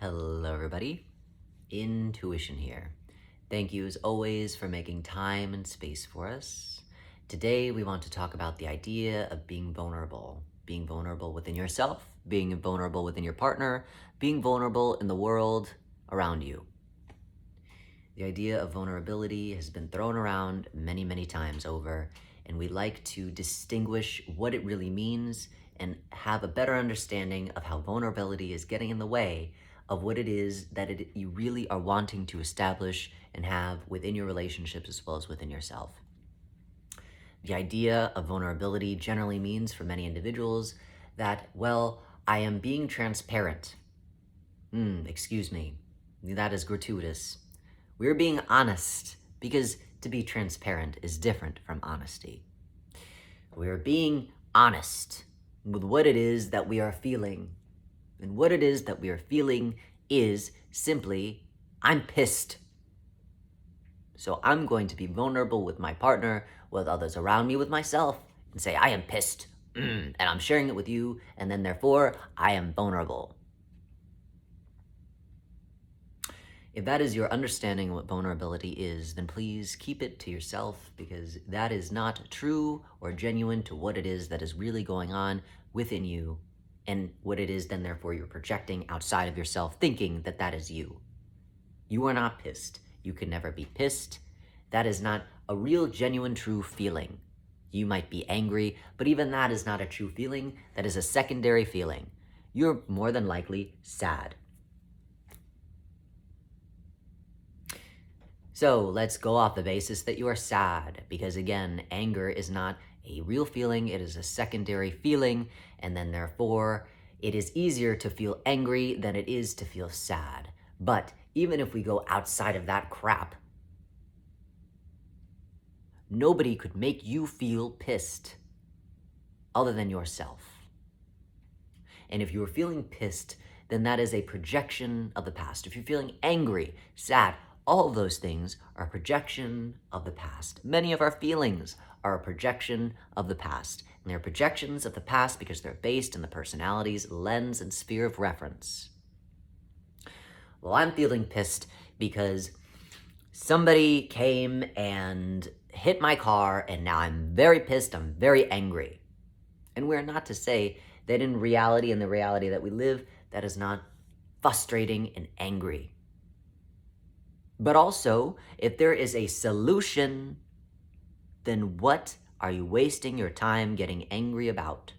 Hello, everybody. Intuition here. Thank you, as always, for making time and space for us. Today, we want to talk about the idea of being vulnerable. Being vulnerable within yourself, being vulnerable within your partner, being vulnerable in the world around you. The idea of vulnerability has been thrown around many, many times over, and we like to distinguish what it really means and have a better understanding of how vulnerability is getting in the way of what it is that you really are wanting to establish and have within your relationships as well as within yourself. The idea of vulnerability generally means for many individuals that, well, I am being transparent. Excuse me, that is gratuitous. We're being honest because to be transparent is different from honesty. We're being honest with what it is that we are feeling. And what it is that we are feeling is simply, I'm pissed. So I'm going to be vulnerable with my partner, with others around me, with myself, and say, I am pissed. And I'm sharing it with you, and then therefore, I am vulnerable. If that is your understanding of what vulnerability is, then please keep it to yourself, because that is not true or genuine to what it is that is really going on within you, and what it is then therefore you're projecting outside of yourself, thinking that that is you. You are not pissed. You can never be pissed. That is not a real, genuine, true feeling. You might be angry, but even that is not a true feeling. That is a secondary feeling. You're more than likely sad. So let's go off the basis that you are sad, because again, anger is not a real feeling, it is a secondary feeling, and then therefore, it is easier to feel angry than it is to feel sad. But even if we go outside of that crap, nobody could make you feel pissed other than yourself. And if you are feeling pissed, then that is a projection of the past. If you're feeling angry, sad, all of those things are a projection of the past. Many of our feelings are a projection of the past. And they're projections of the past because they're based in the personality's lens and sphere of reference. Well, I'm feeling pissed because somebody came and hit my car, and now I'm very pissed, I'm very angry. And we're not to say that in reality, in the reality that we live, that is not frustrating and angry. But also, if there is a solution, then what are you wasting your time getting angry about?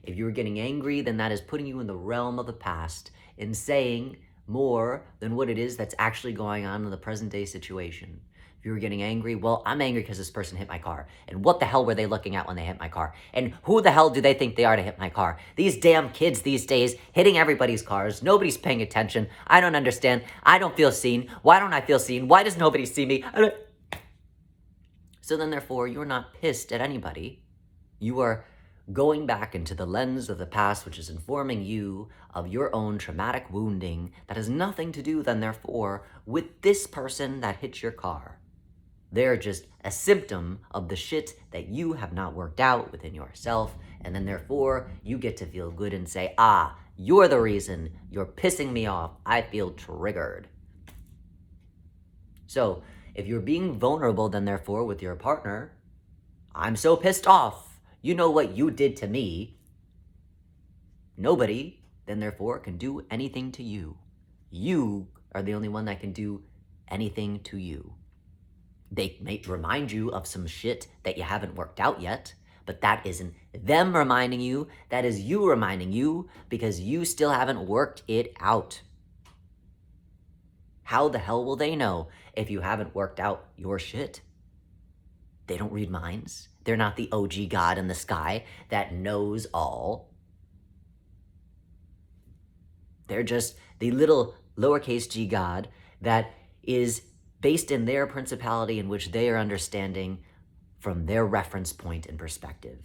If you're getting angry, then that is putting you in the realm of the past and saying more than what it is that's actually going on in the present day situation. If you were getting angry, well, I'm angry because this person hit my car. And what the hell were they looking at when they hit my car? And who the hell do they think they are to hit my car? These damn kids these days hitting everybody's cars. Nobody's paying attention. I don't understand. I don't feel seen. Why don't I feel seen? Why does nobody see me? So then therefore, you're not pissed at anybody. You are going back into the lens of the past, which is informing you of your own traumatic wounding that has nothing to do then therefore with this person that hit your car. They're just a symptom of the shit that you have not worked out within yourself, and then therefore you get to feel good and say, you're the reason, you're pissing me off, I feel triggered. So if you're being vulnerable then therefore with your partner, I'm so pissed off, you know what you did to me. Nobody then therefore can do anything to you. You are the only one that can do anything to you. They may remind you of some shit that you haven't worked out yet, but that isn't them reminding you, that is you reminding you because you still haven't worked it out. How the hell will they know if you haven't worked out your shit? They don't read minds. They're not the OG God in the sky that knows all. They're just the little lowercase g God that is based in their principality in which they are understanding from their reference point and perspective.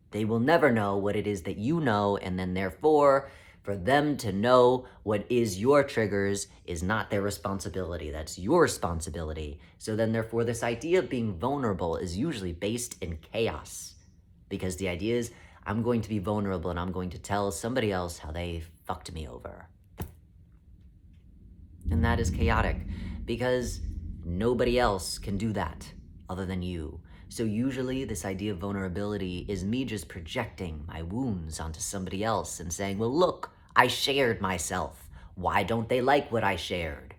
They will never know what it is that you know, and then therefore, for them to know what is your triggers is not their responsibility. That's your responsibility. So then therefore, this idea of being vulnerable is usually based in chaos, because the idea is, I'm going to be vulnerable and I'm going to tell somebody else how they fucked me over. And that is chaotic because nobody else can do that other than you. So usually this idea of vulnerability is me just projecting my wounds onto somebody else and saying, well, look, I shared myself. Why don't they like what I shared?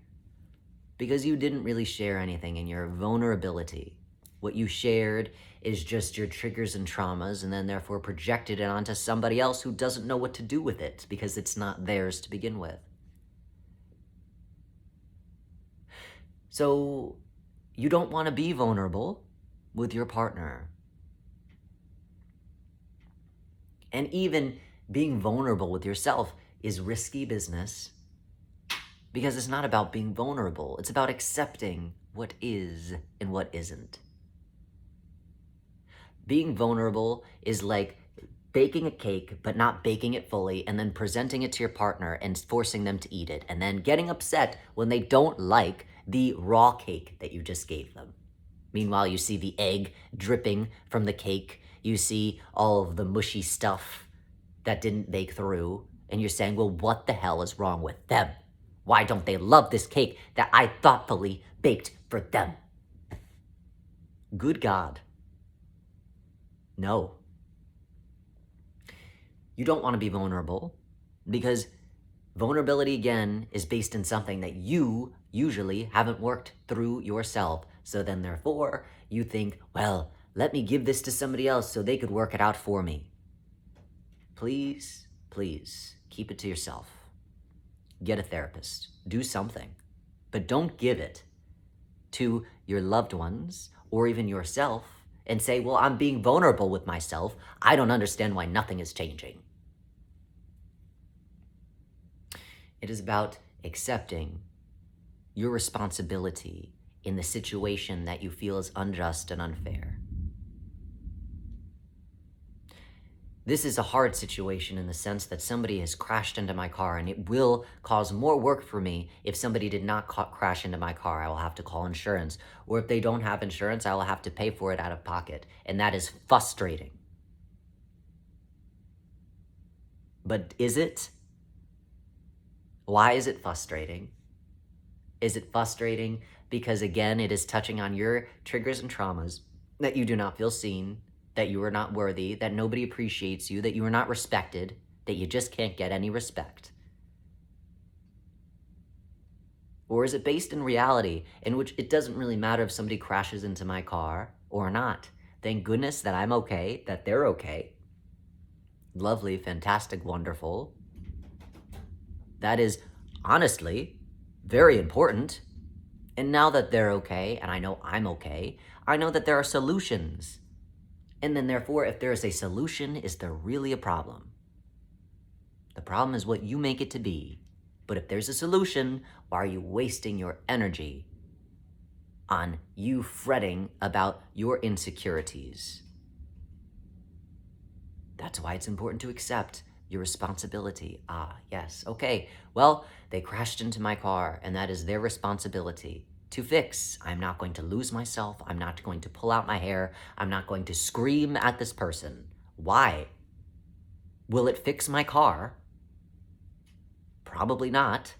Because you didn't really share anything in your vulnerability. What you shared is just your triggers and traumas, and then therefore projected it onto somebody else who doesn't know what to do with it because it's not theirs to begin with. So you don't want to be vulnerable with your partner. And even being vulnerable with yourself is risky business because it's not about being vulnerable. It's about accepting what is and what isn't. Being vulnerable is like baking a cake, but not baking it fully, and then presenting it to your partner and forcing them to eat it, and then getting upset when they don't like the raw cake that you just gave them. Meanwhile, you see the egg dripping from the cake. You see all of the mushy stuff that didn't bake through, and you're saying, well, what the hell is wrong with them? Why don't they love this cake that I thoughtfully baked for them? Good God. No. You don't want to be vulnerable because vulnerability, again, is based in something that you usually haven't worked through yourself. So then, therefore, you think, well, let me give this to somebody else so they could work it out for me. Please, please, keep it to yourself. Get a therapist. Do something. But don't give it to your loved ones or even yourself and say, well, I'm being vulnerable with myself. I don't understand why nothing is changing. It is about accepting your responsibility in the situation that you feel is unjust and unfair. This is a hard situation in the sense that somebody has crashed into my car, and it will cause more work for me if somebody did not crash into my car. I will have to call insurance, or if they don't have insurance, I will have to pay for it out of pocket, and that is frustrating. But is it? Why is it frustrating? Is it frustrating because, again, it is touching on your triggers and traumas, that you do not feel seen, that you are not worthy, that nobody appreciates you, that you are not respected, that you just can't get any respect? Or is it based in reality, in which it doesn't really matter if somebody crashes into my car or not? Thank goodness that I'm okay, that they're okay. Lovely, fantastic, wonderful. That is, honestly, very important. And now that they're okay, and I know I'm okay, I know that there are solutions. And then therefore, if there is a solution, is there really a problem? The problem is what you make it to be. But if there's a solution, why are you wasting your energy on you fretting about your insecurities? That's why it's important to accept your responsibility. Ah, yes, okay. Well, they crashed into my car, and that is their responsibility to fix. I'm not going to lose myself. I'm not going to pull out my hair. I'm not going to scream at this person. Why? Will it fix my car? Probably not.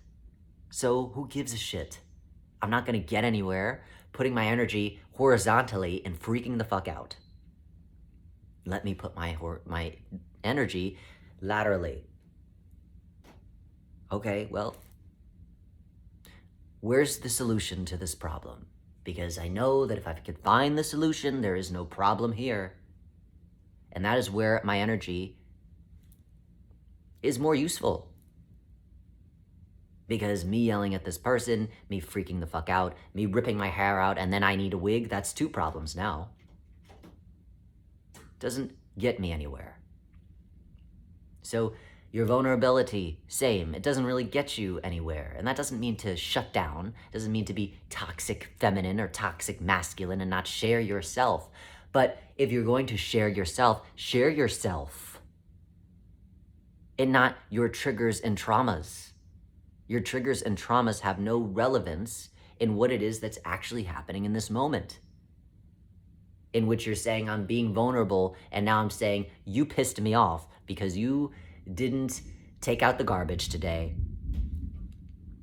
So who gives a shit? I'm not going to get anywhere putting my energy horizontally and freaking the fuck out. Let me put my energy laterally. Okay, well, where's the solution to this problem? Because I know that if I could find the solution, there is no problem here. And that is where my energy is more useful. Because me yelling at this person, me freaking the fuck out, me ripping my hair out, and then I need a wig, that's two problems now. Doesn't get me anywhere. So your vulnerability, same. It doesn't really get you anywhere. And that doesn't mean to shut down. It doesn't mean to be toxic feminine or toxic masculine and not share yourself. But if you're going to share yourself and not your triggers and traumas. Your triggers and traumas have no relevance in what it is that's actually happening in this moment. In which you're saying I'm being vulnerable, and now I'm saying you pissed me off because you didn't take out the garbage today.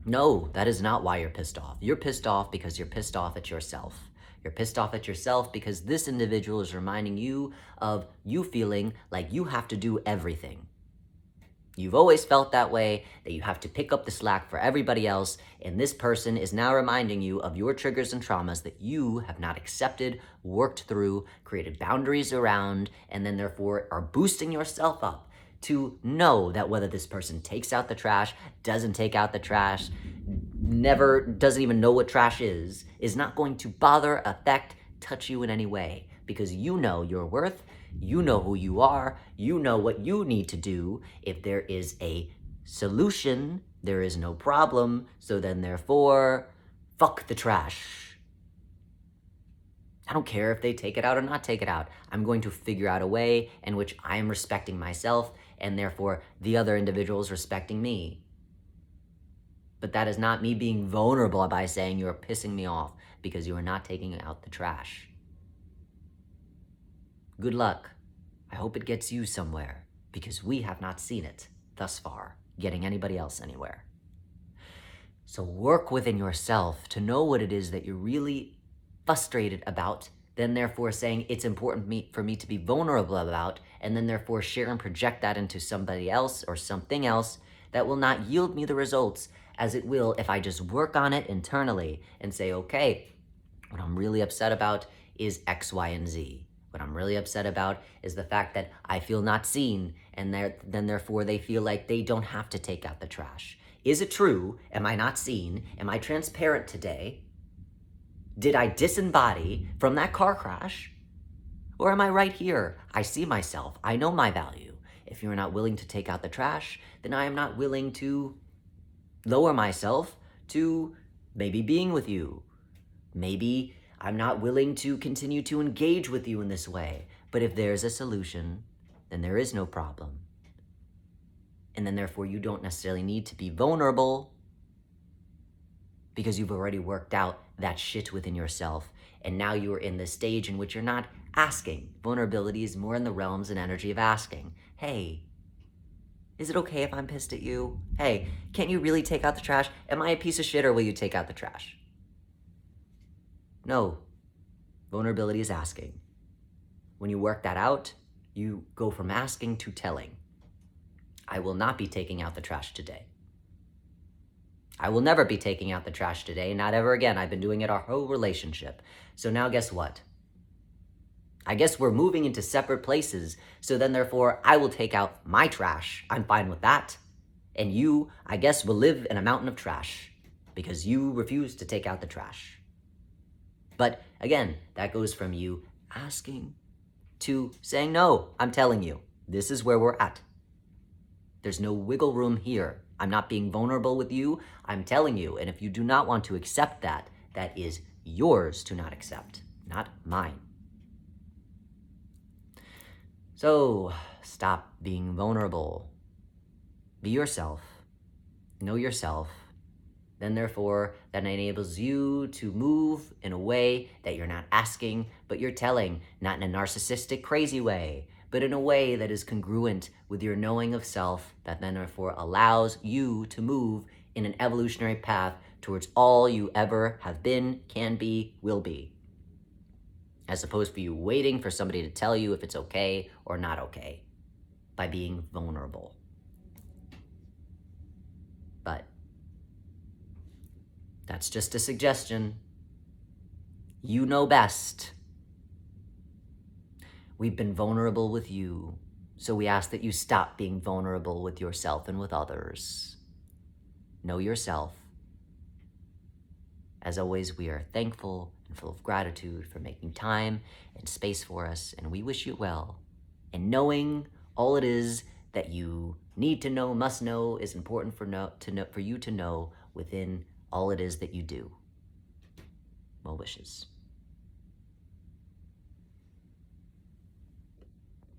No, that is not why you're pissed off. You're pissed off because you're pissed off at yourself. You're pissed off at yourself because this individual is reminding you of you feeling like you have to do everything. You've always felt that way, that you have to pick up the slack for everybody else, and this person is now reminding you of your triggers and traumas that you have not accepted, worked through, created boundaries around, and then therefore are boosting yourself up to know that whether this person takes out the trash, doesn't take out the trash, never doesn't even know what trash is not going to bother, affect, touch you in any way, because you know your worth, you know who you are, you know what you need to do. If there is a solution, there is no problem, so then therefore, fuck the trash. I don't care if they take it out or not take it out. I'm going to figure out a way in which I am respecting myself, and therefore the other individual is respecting me. But that is not me being vulnerable by saying you are pissing me off because you are not taking out the trash. Good luck. I hope it gets you somewhere, because we have not seen it thus far getting anybody else anywhere. So work within yourself to know what it is that you're really frustrated about, then therefore saying it's important for me to be vulnerable about, and then therefore share and project that into somebody else or something else that will not yield me the results as it will if I just work on it internally and say, okay, what I'm really upset about is X, Y, and Z. What I'm really upset about is the fact that I feel not seen, and then therefore they feel like they don't have to take out the trash. Is it true? Am I not seen? Am I transparent today? Did I disembody from that car crash? Or am I right here? I see myself. I know my value. If you're not willing to take out the trash, then I am not willing to lower myself to maybe being with you. Maybe I'm not willing to continue to engage with you in this way. But if there's a solution, then there is no problem. And then therefore you don't necessarily need to be vulnerable, because you've already worked out that shit within yourself. And now you are in the stage in which you're not asking. Vulnerability is more in the realms and energy of asking. Hey, is it okay if I'm pissed at you? Hey, can't you really take out the trash? Am I a piece of shit, or will you take out the trash? No. Vulnerability is asking. When you work that out, you go from asking to telling. I will not be taking out the trash today. I will never be taking out the trash today, not ever again. I've been doing it our whole relationship. So now guess what? I guess we're moving into separate places, so then therefore I will take out my trash. I'm fine with that. And you, I guess, will live in a mountain of trash because you refuse to take out the trash. But again, that goes from you asking to saying, no, I'm telling you, this is where we're at. There's no wiggle room here. I'm not being vulnerable with you. I'm telling you. And if you do not want to accept that, that is yours to not accept, not mine. So stop being vulnerable. Be yourself. Know yourself. Then therefore, that enables you to move in a way that you're not asking, but you're telling, not in a narcissistic, crazy way, but in a way that is congruent with your knowing of self, that then therefore allows you to move in an evolutionary path towards all you ever have been, can be, will be. As opposed to you waiting for somebody to tell you if it's okay or not okay by being vulnerable. But that's just a suggestion. You know best. We've been vulnerable with you, so we ask that you stop being vulnerable with yourself and with others. Know yourself. As always, we are thankful and full of gratitude for making time and space for us, and we wish you well. And knowing all it is that you need to know, must know, is important for you to know within all it is that you do. Well wishes.